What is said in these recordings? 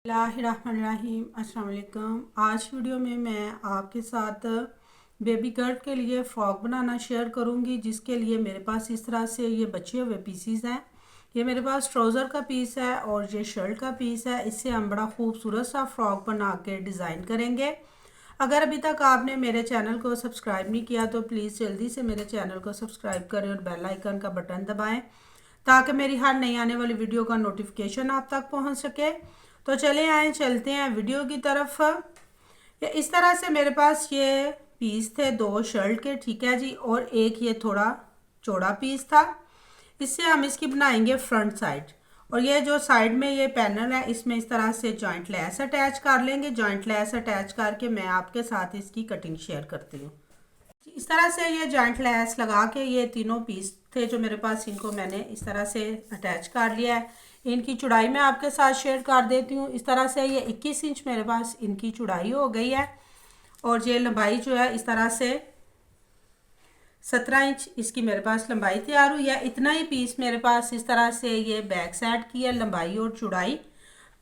बिस्मिल्लाहिर्रहमानिर्रहीम। अस्सलाम वालेकुम। आज वीडियो में मैं आपके साथ बेबी गर्ल के लिए फ़्रॉक बनाना शेयर करूंगी, जिसके लिए मेरे पास इस तरह से ये बचे हुए पीसीस हैं। ये मेरे पास ट्राउज़र का पीस है और ये शर्ट का पीस है। इससे हम बड़ा खूबसूरत सा फ़्रॉक बना के डिज़ाइन करेंगे। अगर अभी तक आपने मेरे चैनल को सब्सक्राइब नहीं किया तो प्लीज़ जल्दी से मेरे चैनल को सब्सक्राइब करें और बेल आइकन का बटन दबाएं, ताकि मेरी हर नई आने वाली वीडियो का नोटिफिकेशन आप तक पहुंच सके। तो चले आए चलते हैं वीडियो की तरफ। ये इस तरह से मेरे पास ये पीस थे, दो शर्ट के, ठीक है जी, और एक ये थोड़ा चौड़ा पीस था। इससे हम इसकी बनाएंगे फ्रंट साइड। और ये जो साइड में ये पैनल है, इसमें इस तरह से जॉइंट लेस अटैच कर लेंगे। जॉइंट लेस अटैच करके मैं आपके साथ इसकी कटिंग शेयर करती हूँ। इस तरह से ये जॉइंट लेस लगा के ये तीनों पीस थे जो मेरे पास, इनको मैंने इस तरह से अटैच कर लिया है। इनकी चौड़ाई मैं आपके साथ शेयर कर देती हूँ। इस तरह से ये 21 इंच मेरे पास इनकी चौड़ाई हो गई है और ये लंबाई जो है इस तरह से 17 इंच इसकी मेरे पास लंबाई तैयार हुई है। इतना ही पीस मेरे पास इस तरह से ये बैक साइड की है, लंबाई और चौड़ाई।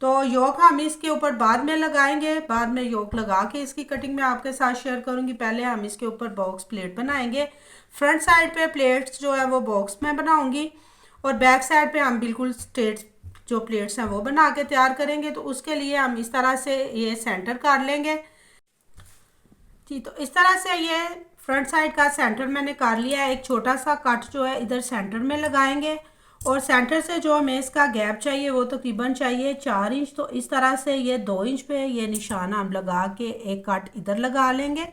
तो योक हम इसके ऊपर बाद में लगाएंगे, बाद में योक लगा के इसकी कटिंग में आपके साथ शेयर करूंगी। पहले हम इसके ऊपर बॉक्स प्लेट बनाएंगे। फ्रंट साइड पे प्लेट्स जो है वो बॉक्स में बनाऊंगी और बैक साइड पे हम बिल्कुल स्ट्रेट जो प्लेट्स हैं वो बना के तैयार करेंगे। तो उसके लिए हम इस तरह से ये सेंटर कर लेंगे जी। तो इस तरह से ये फ्रंट साइड का सेंटर मैंने कर लिया है। एक छोटा सा कट जो है इधर सेंटर में लगाएंगे और सेंटर से जो हमें इसका गैप चाहिए वो तकरीबन चाहिए 4 इंच। तो इस तरह से ये 2 इंच पे ये निशान हम लगा के एक कट इधर लगा लेंगे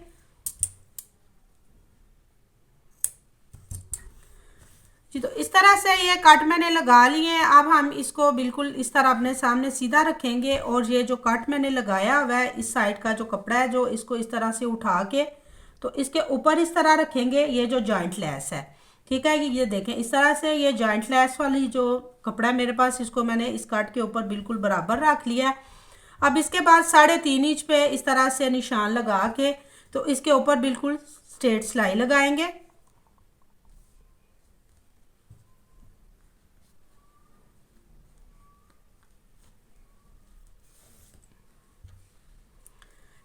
जी। तो इस तरह से ये कट मैंने लगा लिए हैं। अब हम इसको बिल्कुल इस तरह अपने सामने सीधा रखेंगे और ये जो कट मैंने लगाया हुआ है इस साइड का जो कपड़ा है, जो इसको इस तरह से उठा के तो इसके ऊपर इस तरह रखेंगे ये जो जॉइंट लेस है, ठीक है। ये देखें इस तरह से ये जॉइंट लेस वाली जो कपड़ा है मेरे पास, इसको मैंने इस कट के ऊपर बिल्कुल बराबर रख लिया है। अब इसके बाद 3.5 इंच पे इस तरह से निशान लगा के तो इसके ऊपर बिल्कुल स्ट्रेट सिलाई लगाएंगे।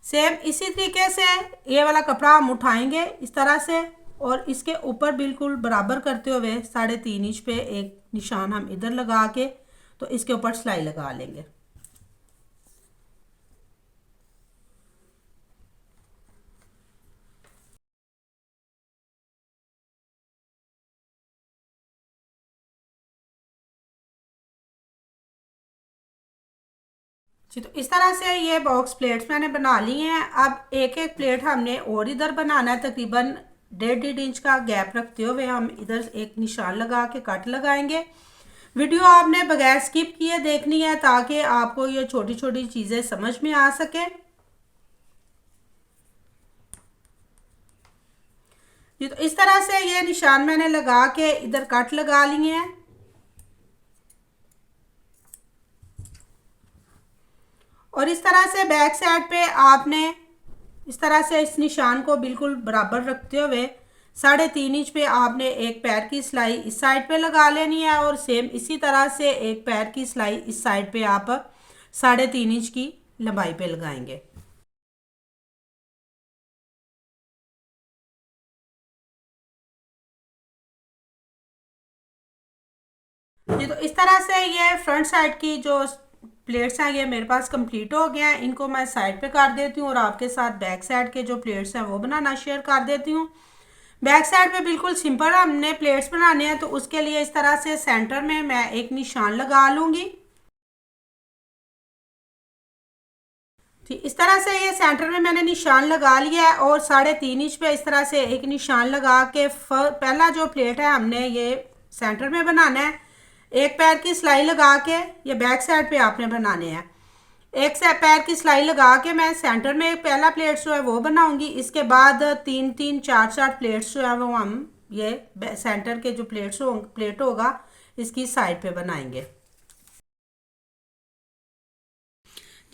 सेम इसी तरीके से ये वाला कपड़ा हम उठाएंगे इस तरह से और इसके ऊपर बिल्कुल बराबर करते हुए 3.5 इंच पे एक निशान हम इधर लगा के तो इसके ऊपर सिलाई लगा लेंगे। जी, तो इस तरह से ये बॉक्स प्लेट्स मैंने बना ली हैं। अब एक एक प्लेट हमने और इधर बनाना है, तकरीबन 1.5 इंच का गैप रखते हुए हम इधर एक निशान लगा के कट लगाएंगे। वीडियो आपने बगैर स्किप किए देखनी है ताकि आपको ये छोटी छोटी चीज़ें समझ में आ सके जी। तो इस तरह से ये निशान मैंने लगा के इधर कट लगा लिए हैं और इस तरह से बैक साइड पे आपने इस तरह से इस निशान को बिल्कुल बराबर रखते हुए 3.5 इंच पे आपने एक पैर की सिलाई इस साइड पे लगा लेनी है और सेम इसी तरह से एक पैर की सिलाई इस साइड पे आप 3.5 इंच की लंबाई पे लगाएंगे ये। तो इस तरह से ये फ्रंट साइड की जो प्लेट्स हैं ये मेरे पास कंप्लीट हो गया है। इनको मैं साइड पे कर देती हूँ और आपके साथ बैक साइड के जो प्लेट्स हैं वो बनाना शेयर कर देती हूँ। बैक साइड पे बिल्कुल सिंपल हमने प्लेट्स बनाने हैं, तो उसके लिए इस तरह से सेंटर में मैं एक निशान लगा लूंगी ठीक। इस तरह से ये सेंटर में मैंने निशान लगा लिया है और 3.5 इंच पे इस तरह से एक निशान लगा के पहला जो प्लेट है हमने ये सेंटर में बनाना है। एक पैर की सिलाई लगा के ये बैक साइड पे आपने बनाने हैं। एक से पैर की सिलाई लगा के मैं सेंटर में पहला प्लेट जो है वो बनाऊंगी। इसके बाद 3-3 4-4 प्लेट्स जो है वो हम ये सेंटर के जो प्लेट होगा इसकी साइड पे बनाएंगे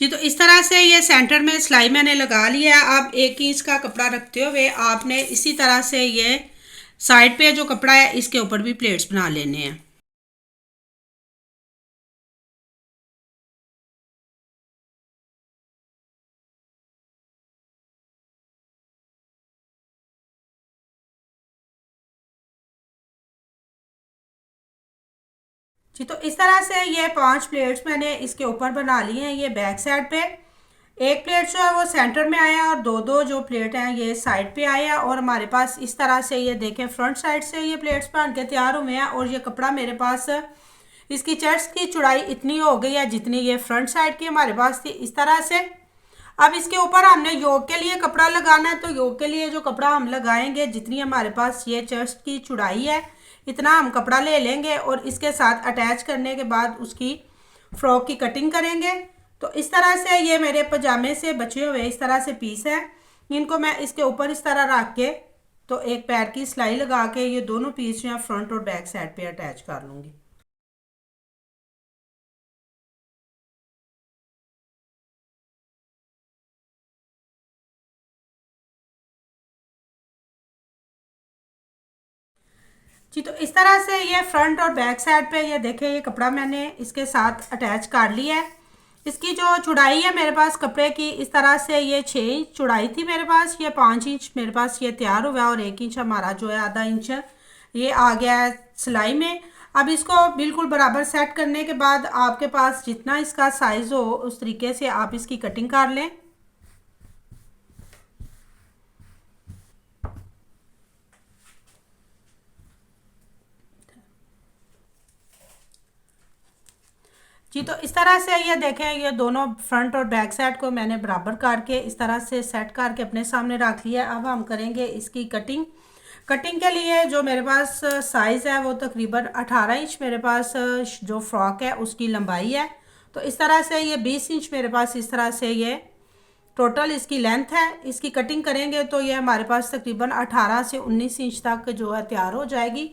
जी। तो इस तरह से ये सेंटर में सिलाई मैंने लगा लिया है। अब 1 इंच का कपड़ा रखते हुए आपने इसी तरह से ये साइड पे जो कपड़ा है इसके ऊपर भी प्लेट्स बना लेने हैं। जी, तो इस तरह से ये 5 प्लेट्स मैंने इसके ऊपर बना लिए हैं। ये बैक साइड पे एक प्लेट जो है वो सेंटर में आया और दो दो जो प्लेट हैं ये साइड पे आया। और हमारे पास इस तरह से ये देखें फ्रंट साइड से ये प्लेट्स बन के तैयार हुए हैं। और ये कपड़ा मेरे पास इसकी चेस्ट की चौड़ाई इतनी हो गई है जितनी ये फ्रंट साइड की हमारे पास थी, इस तरह से। अब इसके ऊपर हमने योक के लिए कपड़ा लगाना है, तो योक के लिए जो कपड़ा हम लगाएंगे, जितनी हमारे पास ये चेस्ट की चौड़ाई है इतना हम कपड़ा ले लेंगे और इसके साथ अटैच करने के बाद उसकी फ्रॉक की कटिंग करेंगे। तो इस तरह से ये मेरे पजामे से बचे हुए इस तरह से पीस हैं। इनको मैं इसके ऊपर इस तरह रख के तो एक पैर की सिलाई लगा के ये दोनों पीस जो है फ्रंट और बैक साइड पे अटैच कर लूँगी। जी, तो इस तरह से ये फ्रंट और बैक साइड पे ये देखें ये कपड़ा मैंने इसके साथ अटैच कर लिया है। इसकी जो चौड़ाई है मेरे पास कपड़े की इस तरह से ये 6 इंच चौड़ाई थी मेरे पास, ये 5 इंच मेरे पास ये तैयार हुआ है और 1 इंच हमारा जो है आधा इंच ये आ गया है सिलाई में। अब इसको बिल्कुल बराबर सेट करने के बाद आपके पास जितना इसका साइज़ हो उस तरीके से आप इसकी कटिंग कर लें। जी, तो इस तरह से ये देखें ये दोनों फ्रंट और बैक साइड को मैंने बराबर करके इस तरह से सेट करके अपने सामने रख लिया। अब हम करेंगे इसकी कटिंग। कटिंग के लिए जो मेरे पास साइज़ है वो तकरीबन 18 इंच मेरे पास जो फ्रॉक है उसकी लंबाई है। तो इस तरह से ये 20 इंच मेरे पास इस तरह से ये टोटल इसकी लेंथ है। इसकी कटिंग करेंगे तो ये हमारे पास तकरीबन 18 से 19 इंच तक जो है तैयार हो जाएगी।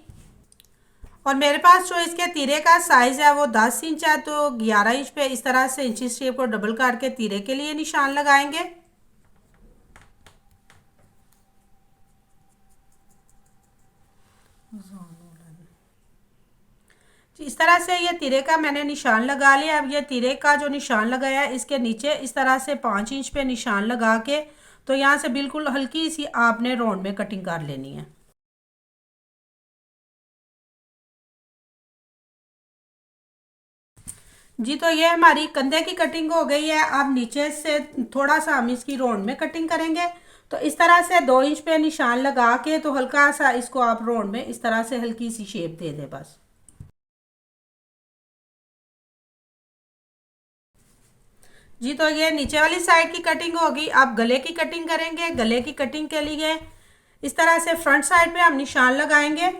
और मेरे पास जो इसके तीरे का साइज़ है वो 10 इंच है, तो 11 इंच पे इस तरह से इंची शेप को डबल करके तीरे के लिए निशान लगाएंगे। इस तरह से ये तीरे का मैंने निशान लगा लिया। अब ये तीरे का जो निशान लगाया है इसके नीचे इस तरह से 5 इंच पे निशान लगा के तो यहाँ से बिल्कुल हल्की सी आपने राउंड में कटिंग कर लेनी है। जी, तो ये हमारी कंधे की कटिंग हो गई है। अब नीचे से थोड़ा सा हम इसकी राउंड में कटिंग करेंगे। तो इस तरह से 2 इंच पे निशान लगा के तो हल्का सा इसको आप राउंड में इस तरह से हल्की सी शेप दे दें बस। जी, तो ये नीचे वाली साइड की कटिंग होगी। अब गले की कटिंग करेंगे। गले की कटिंग के लिए इस तरह से फ्रंट साइड पे हम निशान लगाएंगे।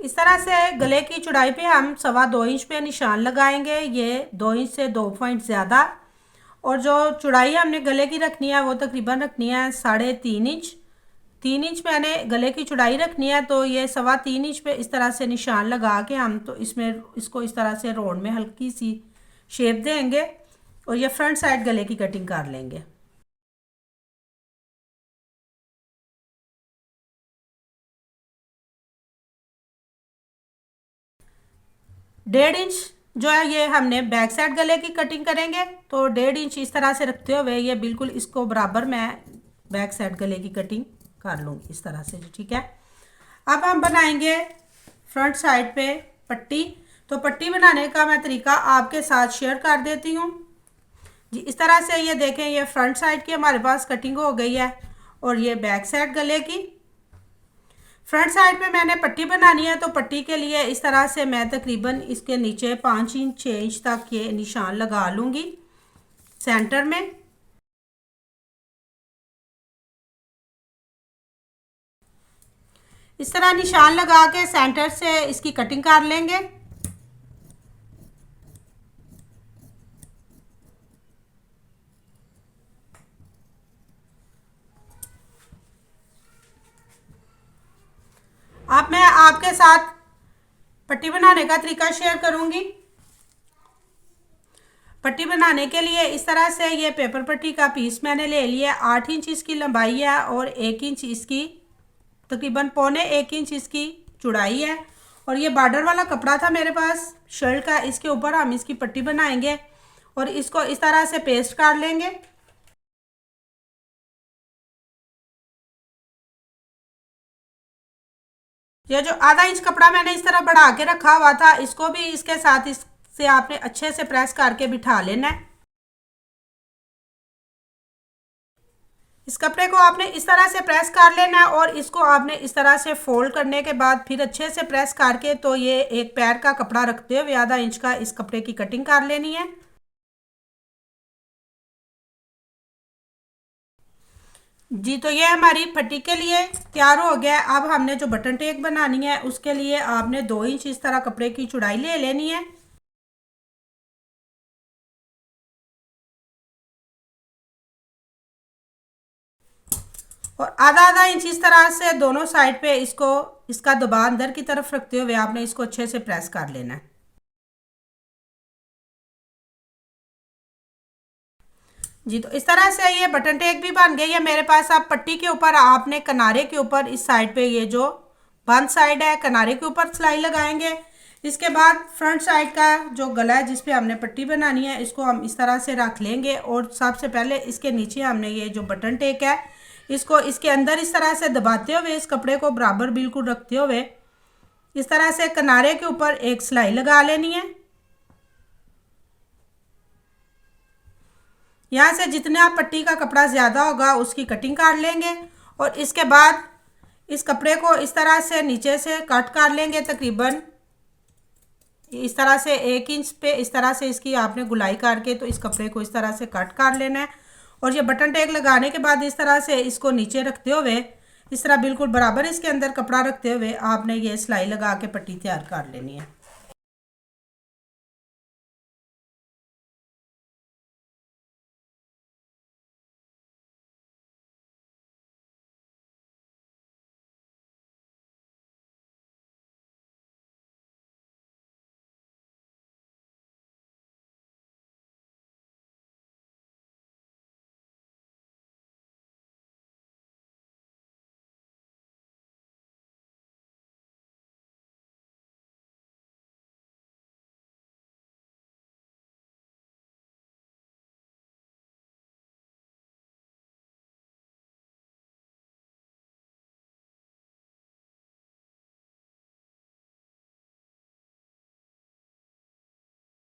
इस तरह से गले की चौड़ाई पे हम 2.25 इंच पे निशान लगाएंगे, ये 2 इंच से 2 पॉइंट ज़्यादा। और जो चौड़ाई हमने गले की रखनी है वो तकरीबन रखनी है 3.5 इंच। 3 इंच मैंने गले की चौड़ाई रखनी है, तो ये 3.25 इंच पे इस तरह से निशान लगा के हम तो इसमें इसको इस तरह से राउंड में हल्की सी शेप देंगे और ये फ्रंट साइड गले की कटिंग कर लेंगे। 1.5 इंच जो है ये हमने बैक साइड गले की कटिंग करेंगे, तो 1.5 इंच इस तरह से रखते हुए ये बिल्कुल इसको बराबर मैं बैक साइड गले की कटिंग कर लूँगी इस तरह से। ठीक है, अब हम बनाएंगे फ्रंट साइड पे पट्टी। तो पट्टी बनाने का मैं तरीका आपके साथ शेयर कर देती हूँ। जी, इस तरह से ये देखें ये फ्रंट साइड की हमारे पास कटिंग हो गई है और ये बैक साइड गले की। फ्रंट साइड पे मैंने पट्टी बनानी है, तो पट्टी के लिए इस तरह से मैं तकरीबन इसके नीचे 5 इंच 6 इंच तक ये निशान लगा लूँगी सेंटर में। इस तरह निशान लगा के सेंटर से इसकी कटिंग कर लेंगे। अब मैं आपके साथ पट्टी बनाने का तरीका शेयर करूंगी। पट्टी बनाने के लिए इस तरह से ये पेपर पट्टी का पीस मैंने ले लिया। 8 इंच इसकी लंबाई है और 1 इंच इसकी तकरीबन 1.25 इंच इसकी चौड़ाई है। और ये बॉर्डर वाला कपड़ा था मेरे पास शर्ट का, इसके ऊपर हम इसकी पट्टी बनाएंगे और इसको इस तरह से पेस्ट कर लेंगे। ये जो आधा इंच कपड़ा मैंने इस तरह बढ़ा के रखा हुआ था, इसको भी इसके साथ इससे आपने अच्छे से प्रेस करके बिठा लेना है। इस कपड़े को आपने इस तरह से प्रेस कर लेना है और इसको आपने इस तरह से फोल्ड करने के बाद फिर अच्छे से प्रेस करके तो ये एक पैर का कपड़ा रखते हुए आधा इंच का इस कपड़े की कटिंग कर लेनी है। जी, तो ये हमारी पट्टी के लिए तैयार हो गया है। अब हमने जो बटन टेक बनानी है उसके लिए आपने 2 इंच इस तरह कपड़े की चौड़ाई ले लेनी है। और आधा आधा इंच इस तरह से दोनों साइड पे इसको इसका दबाव अंदर की तरफ रखते हुए आपने इसको अच्छे से प्रेस कर लेना है। जी, तो इस तरह से ये बटन टेक भी बन गई है मेरे पास। अब पट्टी के ऊपर आपने किनारे के ऊपर इस साइड पे ये जो बंद साइड है किनारे के ऊपर सिलाई लगाएंगे। इसके बाद फ्रंट साइड का जो गला है जिस पे हमने पट्टी बनानी है इसको हम इस तरह से रख लेंगे और सबसे पहले इसके नीचे हमने ये जो बटन टेक है इसको इसके अंदर इस तरह से दबाते हुए इस कपड़े को बराबर बिल्कुल रखते हुए इस तरह से किनारे के ऊपर एक सिलाई लगा लेनी है। यहाँ से जितना पट्टी का कपड़ा ज़्यादा होगा उसकी कटिंग कर लेंगे और इसके बाद इस कपड़े को इस तरह से नीचे से कट कर लेंगे। तकरीबन इस तरह से 1 इंच पे इस तरह से इसकी आपने गुलाई करके तो इस कपड़े को इस तरह से कट कर लेना है। और ये बटन टेक लगाने के बाद इस तरह से इसको नीचे रखते हुए इस तरह बिल्कुल बराबर इसके अंदर कपड़ा रखते हुए आपने ये सिलाई लगा के पट्टी तैयार कर लेनी है।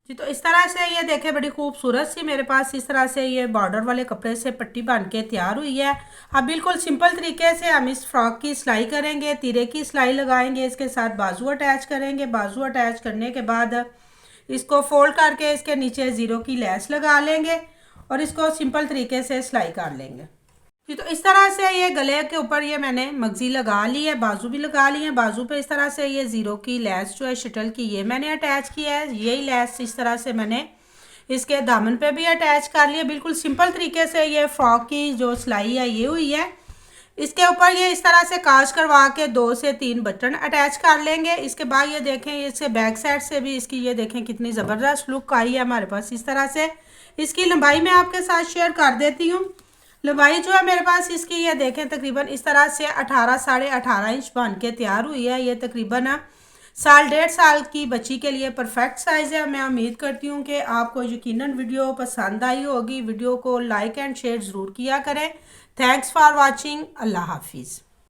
जी, तो इस तरह से ये देखें बड़ी खूबसूरत सी मेरे पास इस तरह से ये बॉर्डर वाले कपड़े से पट्टी बन के तैयार हुई है। अब बिल्कुल सिंपल तरीके से हम इस फ्रॉक की सिलाई करेंगे। तीरे की सिलाई लगाएंगे, इसके साथ बाजू अटैच करेंगे। बाजू अटैच करने के बाद इसको फोल्ड करके इसके नीचे ज़ीरो की लेस लगा लेंगे और इसको सिंपल तरीके से सिलाई कर लेंगे। जी, तो इस तरह से ये गले के ऊपर ये मैंने मगजी लगा ली है, बाजू भी लगा ली है। बाजू पे इस तरह से ये ज़ीरो की लेस जो है शटल की ये मैंने अटैच किया है। यही लेस इस तरह से मैंने इसके दामन पे भी अटैच कर लिया। बिल्कुल सिंपल तरीके से ये फ्रॉक की जो सिलाई है ये हुई है। इसके ऊपर ये इस तरह से काज करवा के 2 से 3 बटन अटैच कर लेंगे। इसके बाद ये देखें इससे बैक साइड से भी इसकी ये देखें कितनी ज़बरदस्त लुक आई है हमारे पास इस तरह से। इसकी लंबाई मैं आपके साथ शेयर कर देती हूँ। लंबाई जो है मेरे पास इसकी ये देखें तकरीबन इस तरह से 18 साढ़े 18 इंच बन के तैयार हुई है। ये तकरीबन 1.5 साल की बच्ची के लिए परफेक्ट साइज़ है। मैं उम्मीद करती हूँ कि आपको यकीनन वीडियो पसंद आई होगी। वीडियो को लाइक एंड शेयर ज़रूर किया करें। Thanks for watching. अल्लाह हाफिज़।